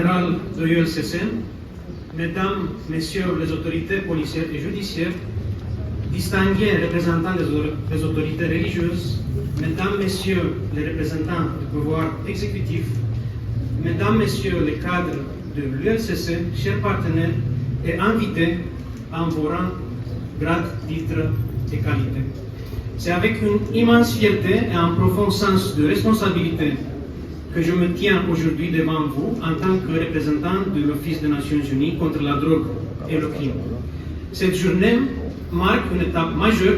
Général de l'ULCC, Mesdames, Messieurs les autorités policières et judiciaires, distingués représentants des autorités religieuses, Mesdames, Messieurs les représentants du pouvoir exécutif, Mesdames, Messieurs les cadres de l'ULCC, chers partenaires et invités en vos rangs, grades, titres et qualités. C'est avec une immense fierté et un profond sens de responsabilité que je me tiens aujourd'hui devant vous en tant que représentant de l'Office des Nations Unies contre la drogue et le crime. Cette journée marque une étape majeure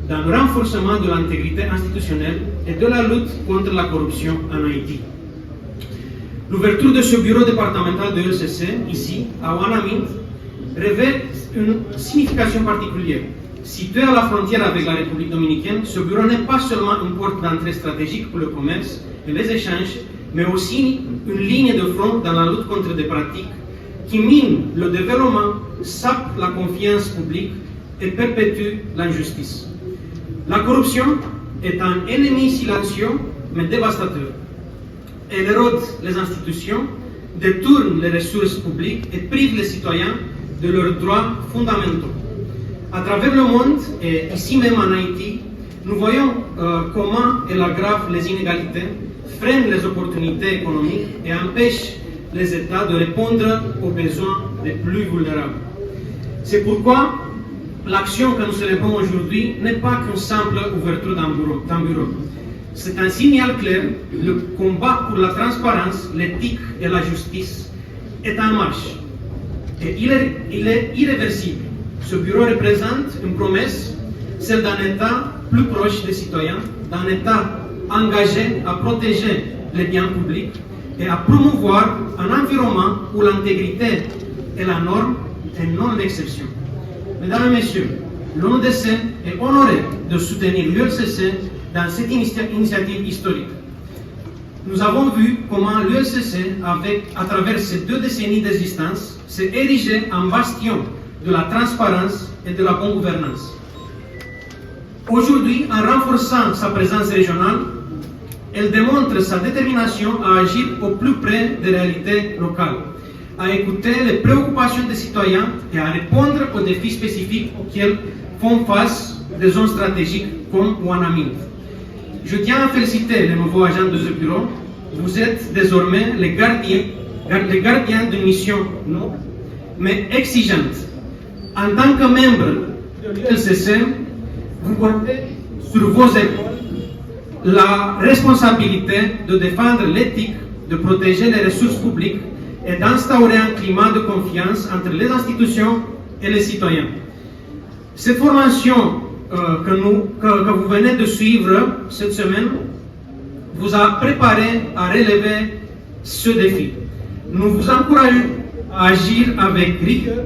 dans le renforcement de l'intégrité institutionnelle et de la lutte contre la corruption en Haïti. L'ouverture de ce bureau départemental de l'ULCC, ici, à Ouanaminthe, revêt une signification particulière. Situé à la frontière avec la République dominicaine, ce bureau n'est pas seulement une porte d'entrée stratégique pour le commerce et les échanges, mais aussi une ligne de front dans la lutte contre des pratiques qui minent le développement, sapent la confiance publique et perpétuent l'injustice. La corruption est un ennemi silencieux mais dévastateur. Elle érode les institutions, détourne les ressources publiques et prive les citoyens de leurs droits fondamentaux. À travers le monde, et ici même en Haïti, nous voyons comment elle aggrave les inégalités, freine les opportunités économiques et empêche les États de répondre aux besoins des plus vulnérables. C'est pourquoi l'action que nous célébrons aujourd'hui n'est pas qu'une simple ouverture d'un bureau. C'est un signal clair, le combat pour la transparence, l'éthique et la justice est en marche. Et il est irréversible. Ce bureau représente une promesse, celle d'un État plus proche des citoyens, d'un État engagé à protéger les biens publics et à promouvoir un environnement où l'intégrité est la norme et non l'exception. Mesdames et Messieurs, l'ONUDC est honoré de soutenir l'ULCC dans cette initiative historique. Nous avons vu comment l'ULCC, à travers ces 2 décennies d'existence, s'est érigé en bastion de la transparence et de la bonne gouvernance. Aujourd'hui, en renforçant sa présence régionale, elle démontre sa détermination à agir au plus près des réalités locales, à écouter les préoccupations des citoyens et à répondre aux défis spécifiques auxquels font face des zones stratégiques comme Ouanaminthe. Je tiens à féliciter les nouveaux agents de ce bureau. Vous êtes désormais les gardiens d'une mission noble, mais exigeante. En tant que membre de l'ULCC, vous portez sur vos épaules la responsabilité de défendre l'éthique, de protéger les ressources publiques et d'instaurer un climat de confiance entre les institutions et les citoyens. Cette formation que vous venez de suivre cette semaine vous a préparé à relever ce défi. Nous vous encourageons à agir avec rigueur,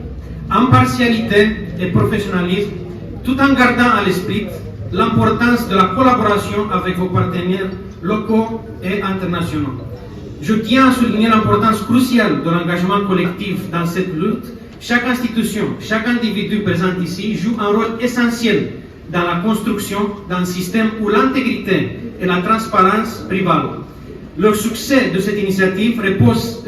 impartialité et professionnalisme, tout en gardant à l'esprit l'importance de la collaboration avec vos partenaires locaux et internationaux. Je tiens à souligner l'importance cruciale de l'engagement collectif dans cette lutte. Chaque institution, chaque individu présent ici joue un rôle essentiel dans la construction d'un système où l'intégrité et la transparence prévalent. Le succès de cette initiative repose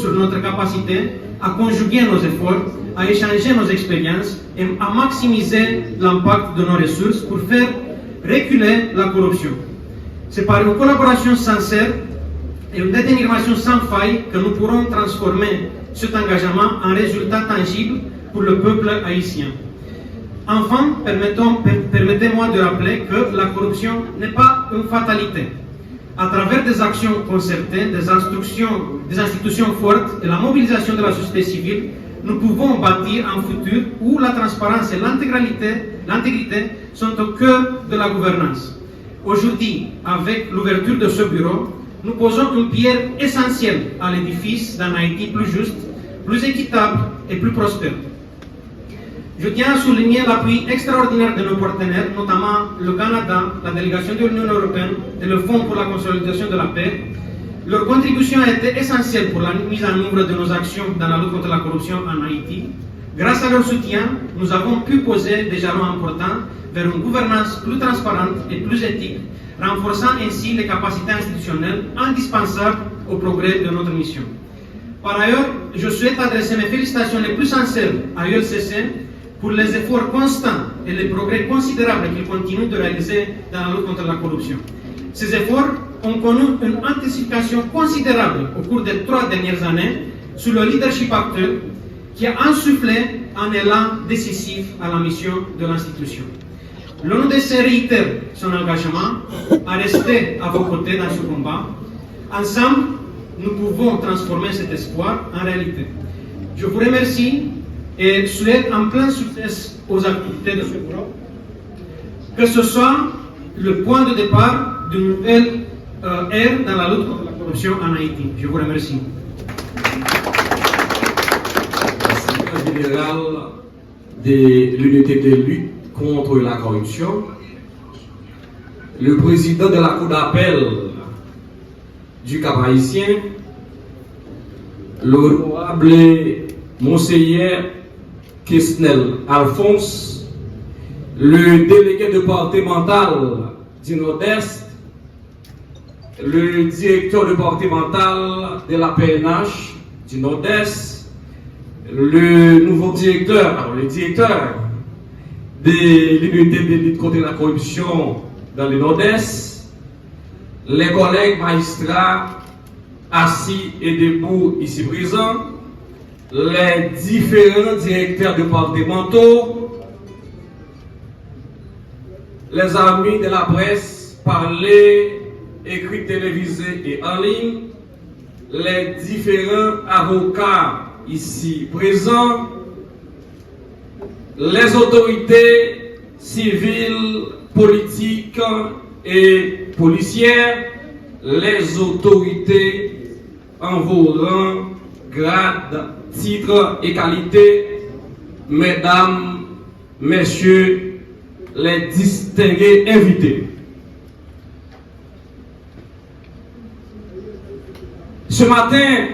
sur notre capacité à conjuguer nos efforts, à échanger nos expériences et à maximiser l'impact de nos ressources pour faire reculer la corruption. C'est par une collaboration sincère et une détermination sans faille que nous pourrons transformer cet engagement en résultat tangible pour le peuple haïtien. Enfin, permettez-moi de rappeler que la corruption n'est pas une fatalité. À travers des actions concertées, des institutions fortes et la mobilisation de la société civile, nous pouvons bâtir un futur où la transparence et l'intégrité sont au cœur de la gouvernance. Aujourd'hui, avec l'ouverture de ce bureau, nous posons une pierre essentielle à l'édifice d'un Haïti plus juste, plus équitable et plus prospère. Je tiens à souligner l'appui extraordinaire de nos partenaires, notamment le Canada, la délégation de l'Union européenne et le Fonds pour la consolidation de la paix. Leur contribution a été essentielle pour la mise en œuvre de nos actions dans la lutte contre la corruption en Haïti. Grâce à leur soutien, nous avons pu poser des jalons importants vers une gouvernance plus transparente et plus éthique, renforçant ainsi les capacités institutionnelles indispensables au progrès de notre mission. Par ailleurs, je souhaite adresser mes félicitations les plus sincères à ULCC pour les efforts constants et les progrès considérables qu'il continue de réaliser dans la lutte contre la corruption. Ces efforts ont connu une intensification considérable au cours des 3 dernières années sous le leadership actuel qui a insufflé un élan décisif à la mission de l'institution. L'ONUDC réitère son engagement à rester à vos côtés dans ce combat. Ensemble, nous pouvons transformer cet espoir en réalité. Je vous remercie et souhaite un plein succès aux activités de ce groupe, que ce soit le point de départ d'une nouvelle ère dans la lutte contre la corruption en Haïti. Je vous remercie. Secrétaire général de l'unité de lutte contre la corruption, le président de la Cour d'appel du Cap-Haïtien, l'honorable Monseigneur Kesnel Alphonse, le délégué départemental du Nord-Est, le directeur départemental de la PNH du Nord-Est, le nouveau directeur, le directeur de l'unité de lutte contre la corruption dans le Nord-Est, les collègues magistrats assis et debout ici présents, les différents directeurs départementaux, les amis de la presse, parlés, écrits, télévisés et en ligne, les différents avocats ici présents, les autorités civiles, politiques et policières, les autorités en vos rangs, grades, titres et qualités, mesdames, messieurs, les distingués invités. Ce matin,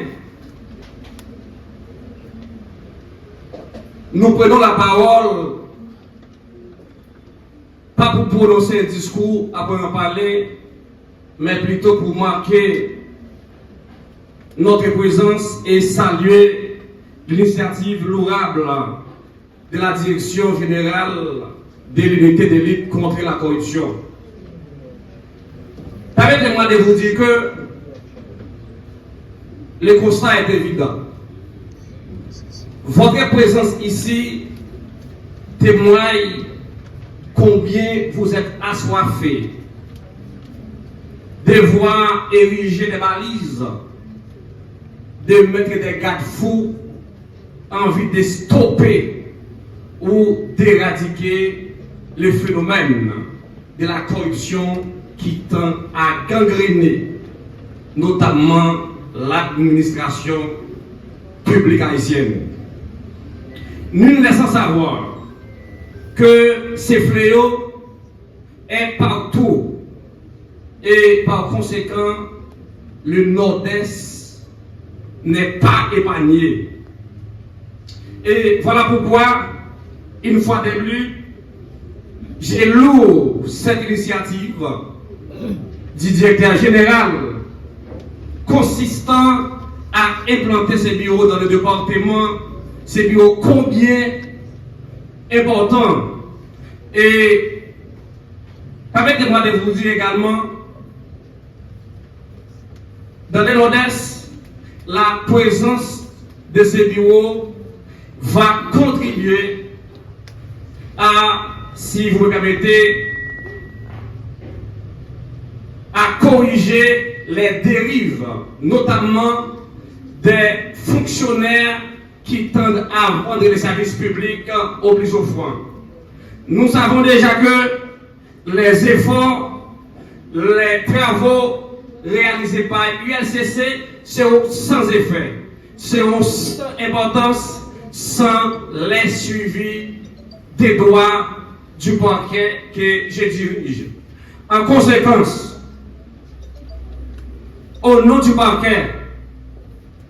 nous prenons la parole, pas pour prononcer un discours, après en parler, mais plutôt pour marquer notre présence et saluer l'initiative louable de la Direction générale de l'unité de lutte contre la corruption. Permettez-moi de vous dire que le constat est évident. Votre présence ici témoigne combien vous êtes assoiffés de voir ériger des balises, de mettre des garde-fous en vue de stopper ou d'éradiquer le phénomène de la corruption qui tend à gangréner notamment l'administration publique haïtienne. Nul n'est sans savoir que ces fléaux est partout et par conséquent le Nord-Est n'est pas épargné. Et voilà pourquoi, une fois de plus, j'ai loué cette initiative du directeur général consistant à implanter ces bureaux dans le département, ces bureaux combien importants. Et permettez-moi de vous dire également, dans le Nord-Est, la présence de ces bureaux va contribuer à, si vous me permettez, à corriger les dérives, notamment des fonctionnaires qui tendent à vendre les services publics au plus offrant. Nous savons déjà que les efforts, les travaux réalisés par ULCC seront sans effet, seront sans importance, sans les suivis des droits du parquet que je dirige. En conséquence, au nom du parquet,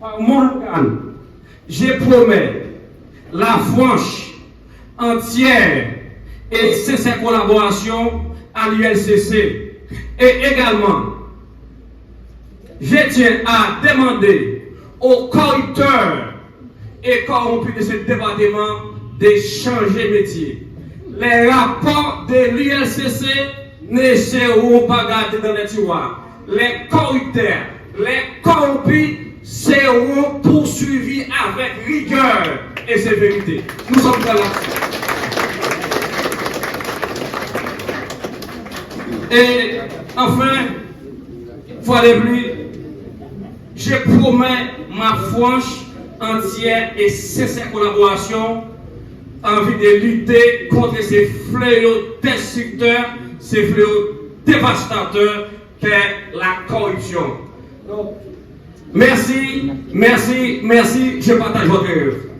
par mon organe, je promets la franche, entière et sincère collaboration à l'ULCC. Et également, je tiens à demander aux corrupteurs et corrompus de ce département de changer métier. Les rapports de l'ULCC ne seront pas gardés dans les tiroirs. Les corrupteurs, les corrompus seront poursuivis avec rigueur et sévérité. Nous sommes là. Et enfin, fois de plus, je promets ma franche, entière et sincère collaboration en vue de lutter contre ces fléaux destructeurs, ces fléaux dévastateurs qu'est la corruption. Merci, merci, merci, je partage votre rêve.